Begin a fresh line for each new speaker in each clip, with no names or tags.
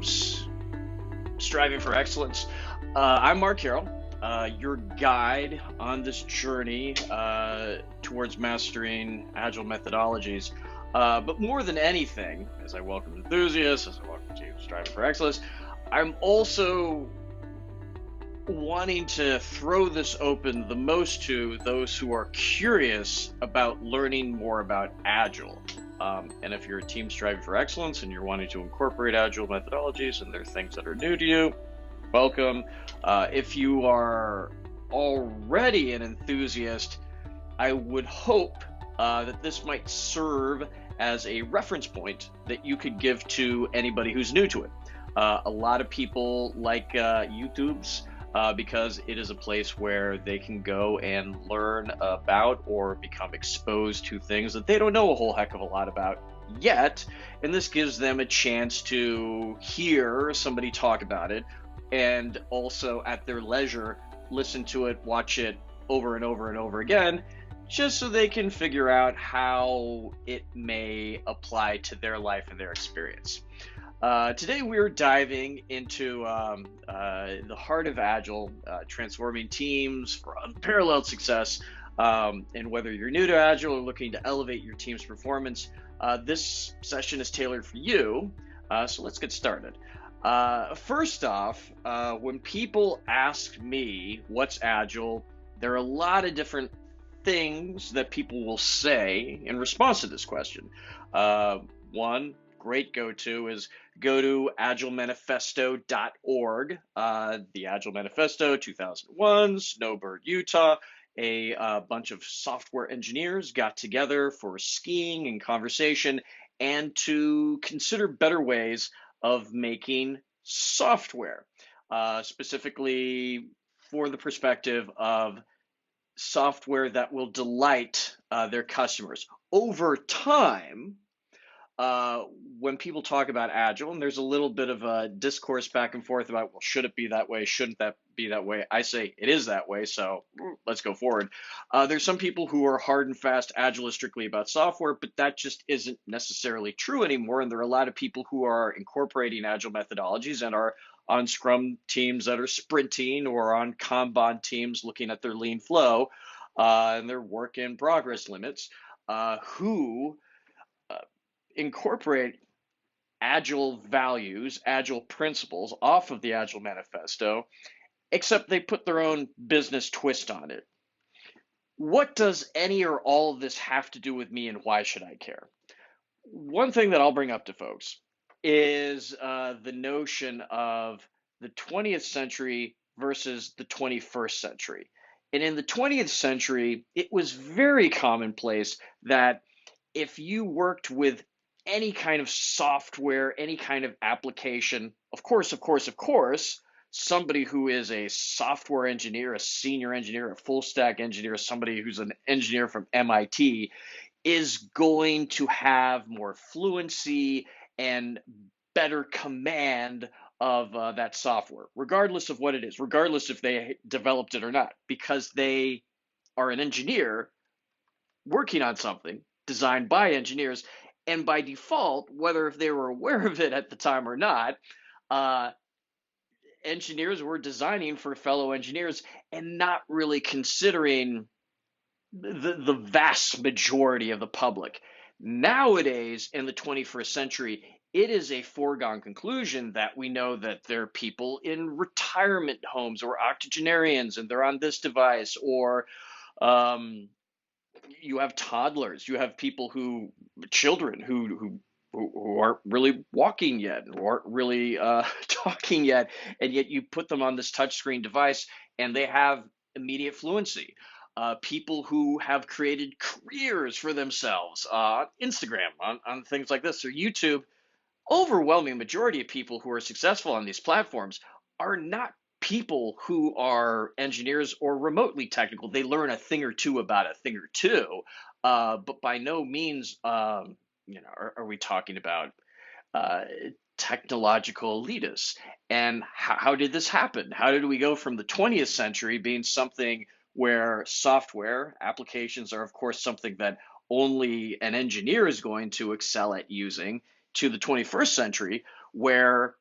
teams striving for excellence. I'm Mark Carroll, your guide on this journey towards mastering Agile methodologies. But more than anything, as I welcome enthusiasts, as I welcome teams striving for excellence, I'm also wanting to throw this open the most to those who are curious about learning more about Agile. And if you're a team striving for excellence and you're wanting to incorporate Agile methodologies and there are things that are new to you, welcome. If you are already an enthusiast, I would hope that this might serve as a reference point that you could give to anybody who's new to it. A lot of people like YouTube's because it is a place where they can go and learn about or become exposed to things that they don't know a whole heck of a lot about yet. And this gives them a chance to hear somebody talk about it and also at their leisure listen to it, watch it over and over and over again, just so they can figure out how it may apply to their life and their experience. Today we're diving into the heart of Agile, transforming teams for unparalleled success. And whether you're new to Agile or looking to elevate your team's performance, this session is tailored for you. So let's get started. First off, when people ask me what's Agile, there are a lot of different things that people will say in response to this question. One great go-to is go to agilemanifesto.org. The Agile Manifesto 2001, Snowbird, Utah. A bunch of software engineers got together for skiing and conversation and to consider better ways of making software, specifically for the perspective of software that will delight their customers. Over time, when people talk about Agile, and there's a little bit of a discourse back and forth about, well, should it be that way? Shouldn't that be that way? I say it is that way, so let's go forward. There's some people who are hard and fast Agile is strictly about software, but that just isn't necessarily true anymore. And there are a lot of people who are incorporating Agile methodologies and are on Scrum teams that are sprinting or on Kanban teams looking at their lean flow and their work in progress limits, who incorporate Agile values, Agile principles off of the Agile Manifesto, except they put their own business twist on it. What does any or all of this have to do with me, and why should I care? One thing that I'll bring up to folks is the notion of the 20th century versus the 21st century. And in the 20th century, it was very commonplace that if you worked with any kind of software, any kind of application, of course, somebody who is a software engineer, a senior engineer, a full stack engineer, somebody who's an engineer from MIT is going to have more fluency and better command of that software, regardless of what it is, regardless if they developed it or not, because they are an engineer working on something designed by engineers. And by default, whether if they were aware of it at the time or not, engineers were designing for fellow engineers and not really considering the vast majority of the public. Nowadays, in the 21st century, it is a foregone conclusion that we know that there are people in retirement homes or octogenarians and they're on this device, or you have toddlers, you have children who aren't really walking yet, who aren't really talking yet, and yet you put them on this touchscreen device and they have immediate fluency. People who have created careers for themselves on Instagram, on things like this, or YouTube. Overwhelming majority of people who are successful on these platforms are not people who are engineers or remotely technical. They learn a thing or two about a thing or two, but by no means, are we talking about technological elitists. And how did this happen? How did we go from the 20th century being something where software applications are, of course, something that only an engineer is going to excel at using, to the 21st century, where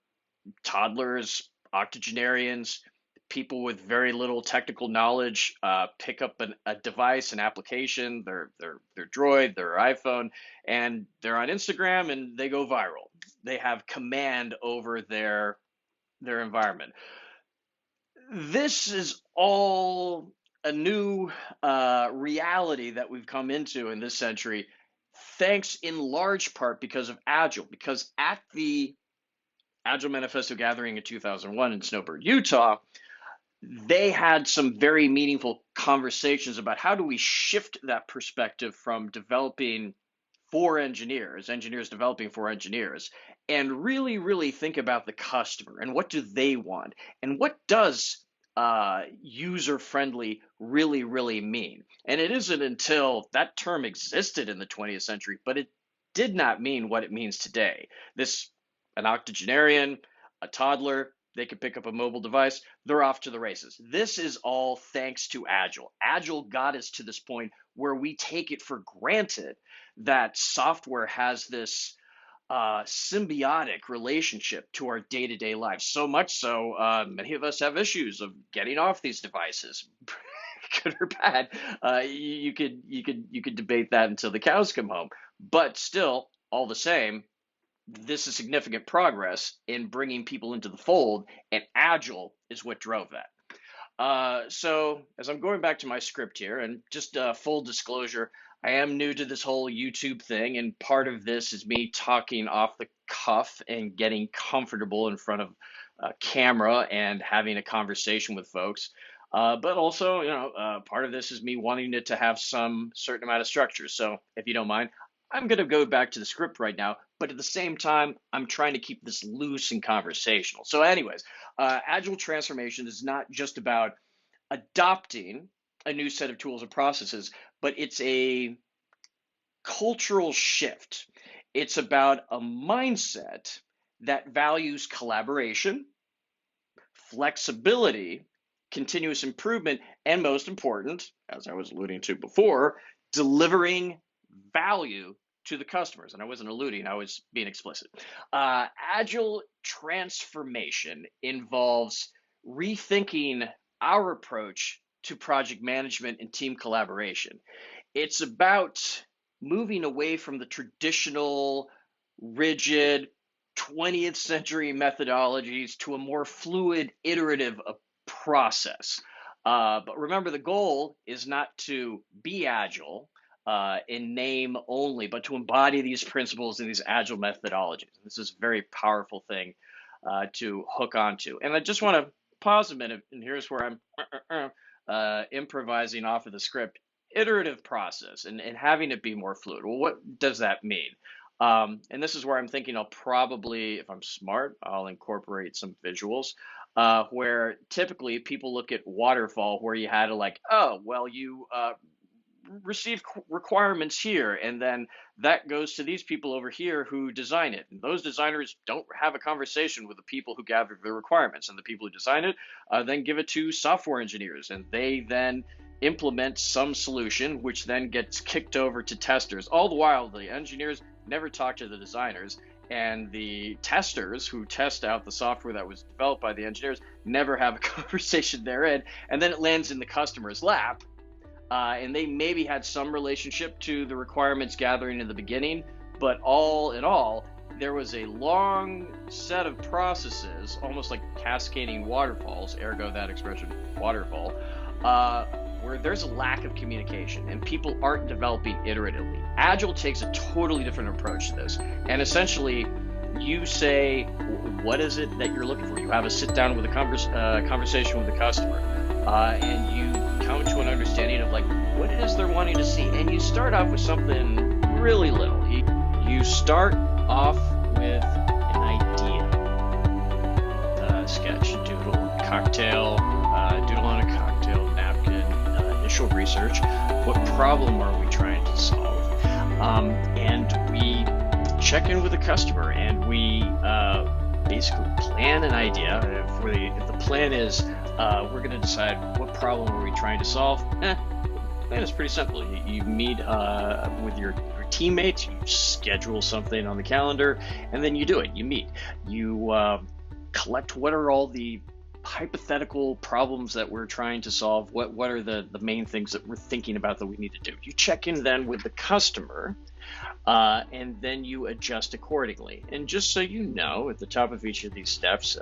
toddlers, octogenarians, people with very little technical knowledge pick up a device, an application, their Droid, their iPhone, and they're on Instagram and they go viral. They have command over their environment. This is all a new reality that we've come into in this century, thanks in large part because of Agile. Because at the Agile Manifesto Gathering in 2001 in Snowbird, Utah, they had some very meaningful conversations about how do we shift that perspective from developing for engineers, engineers developing for engineers, and really, really think about the customer and what do they want and what does user-friendly really, really mean. And it isn't until that term existed in the 20th century, but it did not mean what it means today. An octogenarian, a toddler, they could pick up a mobile device, they're off to the races. This is all thanks to Agile. Agile got us to this point where we take it for granted that software has this symbiotic relationship to our day-to-day lives. So much so, many of us have issues of getting off these devices, good or bad. You could debate that until the cows come home. But still, all the same, this is significant progress in bringing people into the fold, and Agile is what drove that. So as I'm going back to my script here, and just full disclosure, I am new to this whole YouTube thing, and part of this is me talking off the cuff and getting comfortable in front of a camera and having a conversation with folks. But also, part of this is me wanting it to have some certain amount of structure. So if you don't mind, I'm going to go back to the script right now, but at the same time, I'm trying to keep this loose and conversational. So anyways, Agile transformation is not just about adopting a new set of tools and processes, but it's a cultural shift. It's about a mindset that values collaboration, flexibility, continuous improvement, and most important, as I was alluding to before, delivering value to the customers. And I wasn't alluding, I was being explicit. Agile transformation involves rethinking our approach to project management and team collaboration. It's about moving away from the traditional, rigid 20th century methodologies to a more fluid, iterative process. But remember, the goal is not to be agile in name only, but to embody these principles and these agile methodologies. This is a very powerful thing to hook onto. And I just want to pause a minute, and here's where I'm improvising off of the script. Iterative process and having it be more fluid. Well, what does that mean? And this is where I'm thinking I'll probably, if I'm smart, I'll incorporate some visuals where typically people look at waterfall where you had to you receive requirements here, and then that goes to these people over here who design it. And those designers don't have a conversation with the people who gathered the requirements, and the people who design it then give it to software engineers, and they then implement some solution, which then gets kicked over to testers. All the while, the engineers never talk to the designers, and the testers who test out the software that was developed by the engineers never have a conversation therein, and then it lands in the customer's lap. And they maybe had some relationship to the requirements gathering in the beginning, but all in all, there was a long set of processes, almost like cascading waterfalls, ergo that expression, waterfall, where there's a lack of communication and people aren't developing iteratively. Agile takes a totally different approach to this. And essentially, you say, what is it that you're looking for? You have a sit down with a conversation with the customer, and you come to an understanding of what it is they're wanting to see. And you start off with something really little. You start off with an idea, sketch, doodle, cocktail, doodle on a cocktail napkin, initial research. What problem are we trying to solve? And we check in with the customer, and we basically plan an idea. If the plan is we're going to decide what problem are we trying to solve, the plan is pretty simple. You meet with your teammates, you schedule something on the calendar, and then you do it. You meet. You collect what are all the hypothetical problems that we're trying to solve. What are the main things that we're thinking about that we need to do? You check in then with the customer, and then you adjust accordingly. And just so you know, at the top of each of these steps,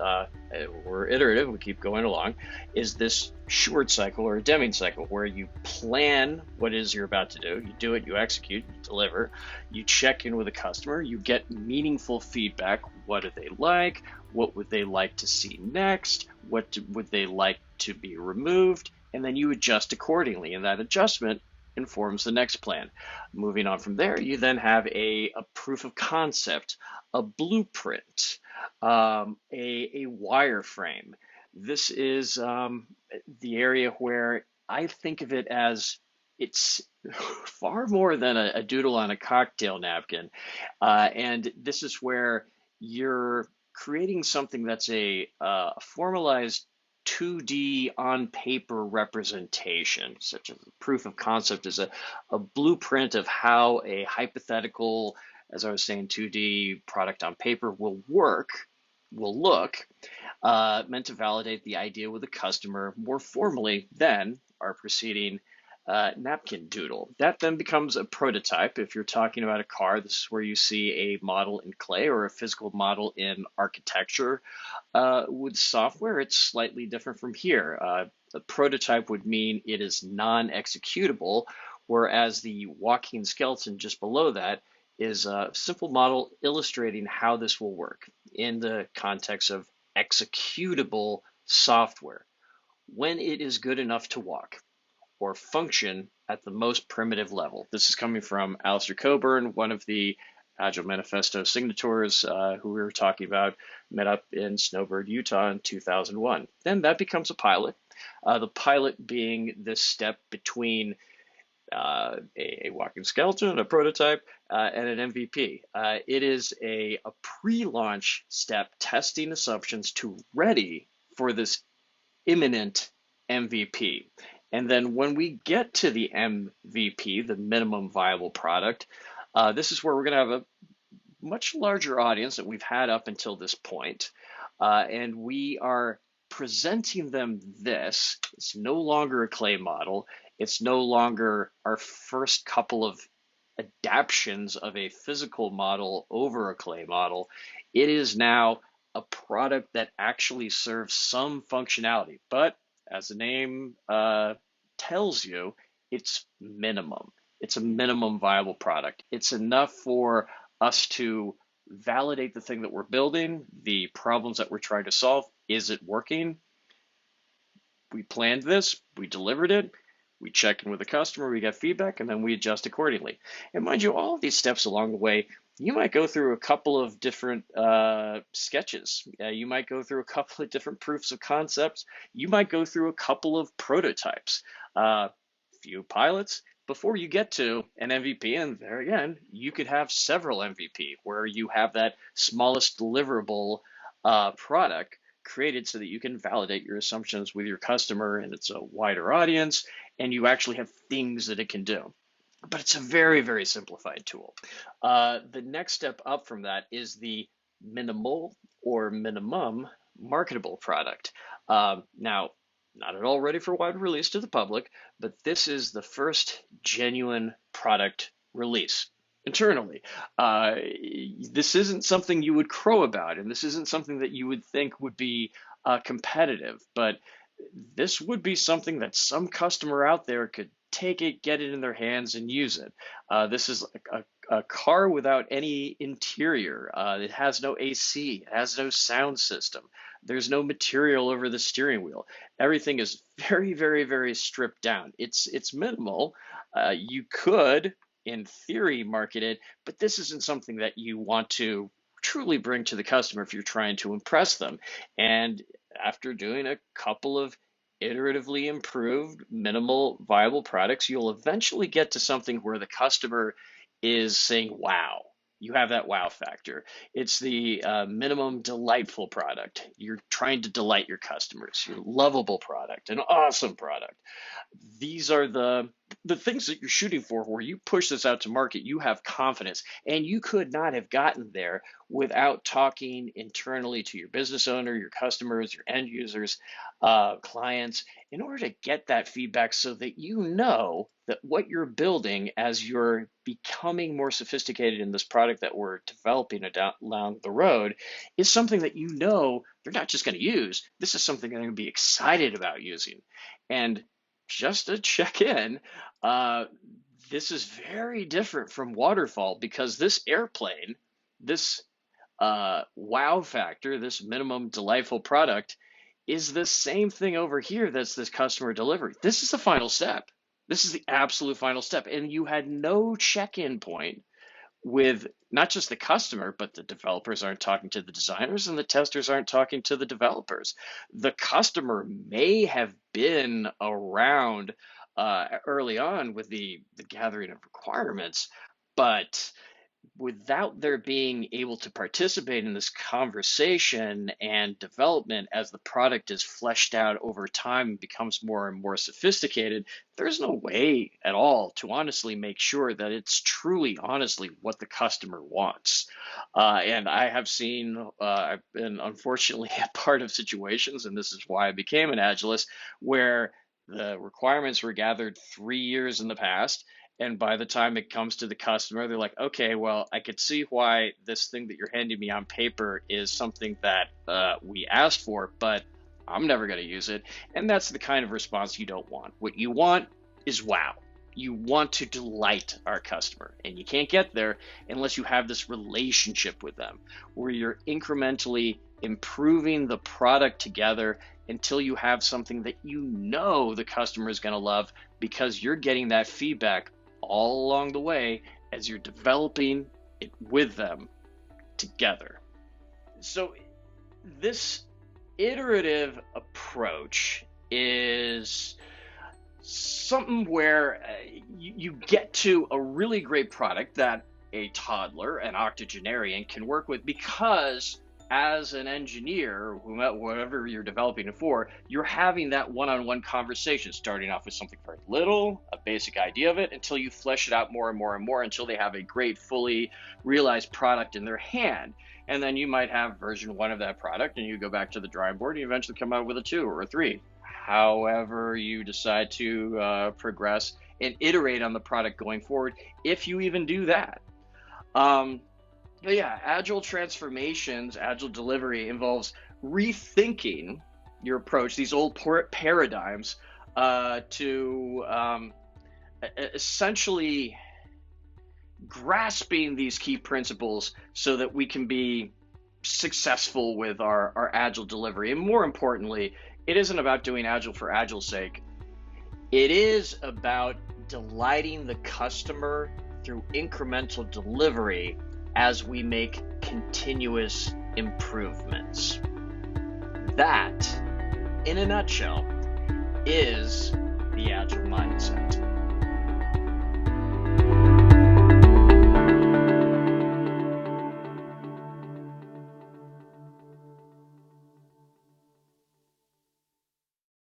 we're iterative, we keep going along, is this short cycle or a Deming cycle where you plan what it is you're about to do, you do it, you execute, you deliver, you check in with the customer, you get meaningful feedback. What do they like? What would they like to see next? What would they like to be removed? And then you adjust accordingly. And that adjustment informs the next plan. Moving on from there, you then have a proof of concept, a blueprint, a wireframe. This is the area where I think of it as it's far more than a doodle on a cocktail napkin. And this is where you're creating something that's a formalized 2D on paper representation, such as proof of concept is a blueprint of how a hypothetical, as I was saying, 2D product on paper will look, meant to validate the idea with the customer more formally than our preceding napkin doodle. That then becomes a prototype. If you're talking about a car, this is where you see a model in clay or a physical model in architecture. With software, it's slightly different from here. A prototype would mean it is non-executable, whereas the walking skeleton just below that is a simple model illustrating how this will work in the context of executable software when it is good enough to walk or function at the most primitive level. This is coming from Alistair Coburn, one of the Agile Manifesto signatories who we were talking about, met up in Snowbird, Utah in 2001. Then that becomes a pilot, the pilot being this step between a walking skeleton, a prototype, and an MVP. It is a pre-launch step testing assumptions to ready for this imminent MVP. And then when we get to the MVP, the minimum viable product, this is where we're going to have a much larger audience than we've had up until this point. And we are presenting them this. It's no longer a clay model. It's no longer our first couple of adaptions of a physical model over a clay model. It is now a product that actually serves some functionality, but as the name tells you, it's minimum. It's a minimum viable product. It's enough for us to validate the thing that we're building, the problems that we're trying to solve. Is it working? We planned this, we delivered it, we check in with the customer, we get feedback, and then we adjust accordingly. And mind you, all of these steps along the way, you might go through a couple of different sketches. You might go through a couple of different proofs of concepts. You might go through a couple of prototypes, few pilots, before you get to an MVP. And there again, you could have several MVP where you have that smallest deliverable product created so that you can validate your assumptions with your customer and it's a wider audience and you actually have things that it can do. But it's a very, very simplified tool. The next step up from that is the minimal or minimum marketable product. Now, not at all ready for wide release to the public, but this is the first genuine product release internally. This isn't something you would crow about, and this isn't something that you would think would be competitive, but this would be something that some customer out there could take it, get it in their hands, and use it. This is a car without any interior. It has no AC. It has no sound system. There's no material over the steering wheel. Everything is very, very, very stripped down. It's minimal. You could, in theory, market it, but this isn't something that you want to truly bring to the customer if you're trying to impress them. And after doing a couple of iteratively improved minimal viable products, you'll eventually get to something where the customer is saying, wow, you have that wow factor. It's the minimum delightful product. You're trying to delight your customers, your lovable product, an awesome product. These are the the things that you're shooting for, where you push this out to market, you have confidence, and you could not have gotten there without talking internally to your business owner, your customers, your end users, clients, in order to get that feedback so that you know that what you're building as you're becoming more sophisticated in this product that we're developing down the road is something that you know they're not just going to use. This is something they're going to be excited about using. And just to check in, this is very different from waterfall, because this airplane, this wow factor, this minimum delightful product, is the same thing over here. That's this customer delivery. This is the final step. This is the absolute final step. And you had no check-in point with not just the customer, but the developers aren't talking to the designers and the testers aren't talking to the developers. The customer may have been around early on with the gathering of requirements, but without their being able to participate in this conversation and development as the product is fleshed out over time and becomes more and more sophisticated, there's no way at all to honestly make sure that it's truly honestly what the customer wants. And I have seen, I've been unfortunately a part of situations, and this is why I became an Agilist, where the requirements were gathered 3 years in the past. And by the time it comes to the customer, they're like, okay, well, I could see why this thing that you're handing me on paper is something that we asked for, but I'm never going to use it. And that's the kind of response you don't want. What you want is wow. You want to delight our customer, and you can't get there unless you have this relationship with them where you're incrementally improving the product together until you have something that you know the customer is going to love, because you're getting that feedback all along the way as you're developing it with them together. So this iterative approach is something where you get to a really great product that a toddler, an octogenarian, can work with, because as an engineer, whatever you're developing it for, you're having that one-on-one conversation, starting off with something very little, a basic idea of it, until you flesh it out more and more and more until they have a great, fully realized product in their hand. And then you might have version 1 of that product, and you go back to the drawing board, and you eventually come out with a 2 or a 3. However you decide to progress and iterate on the product going forward, if you even do that. But yeah, agile transformations, agile delivery involves rethinking your approach, these old paradigms, to essentially grasping these key principles so that we can be successful with our agile delivery. And more importantly, it isn't about doing agile for agile's sake. It is about delighting the customer through incremental delivery as we make continuous improvements. That, in a nutshell, is the Agile mindset.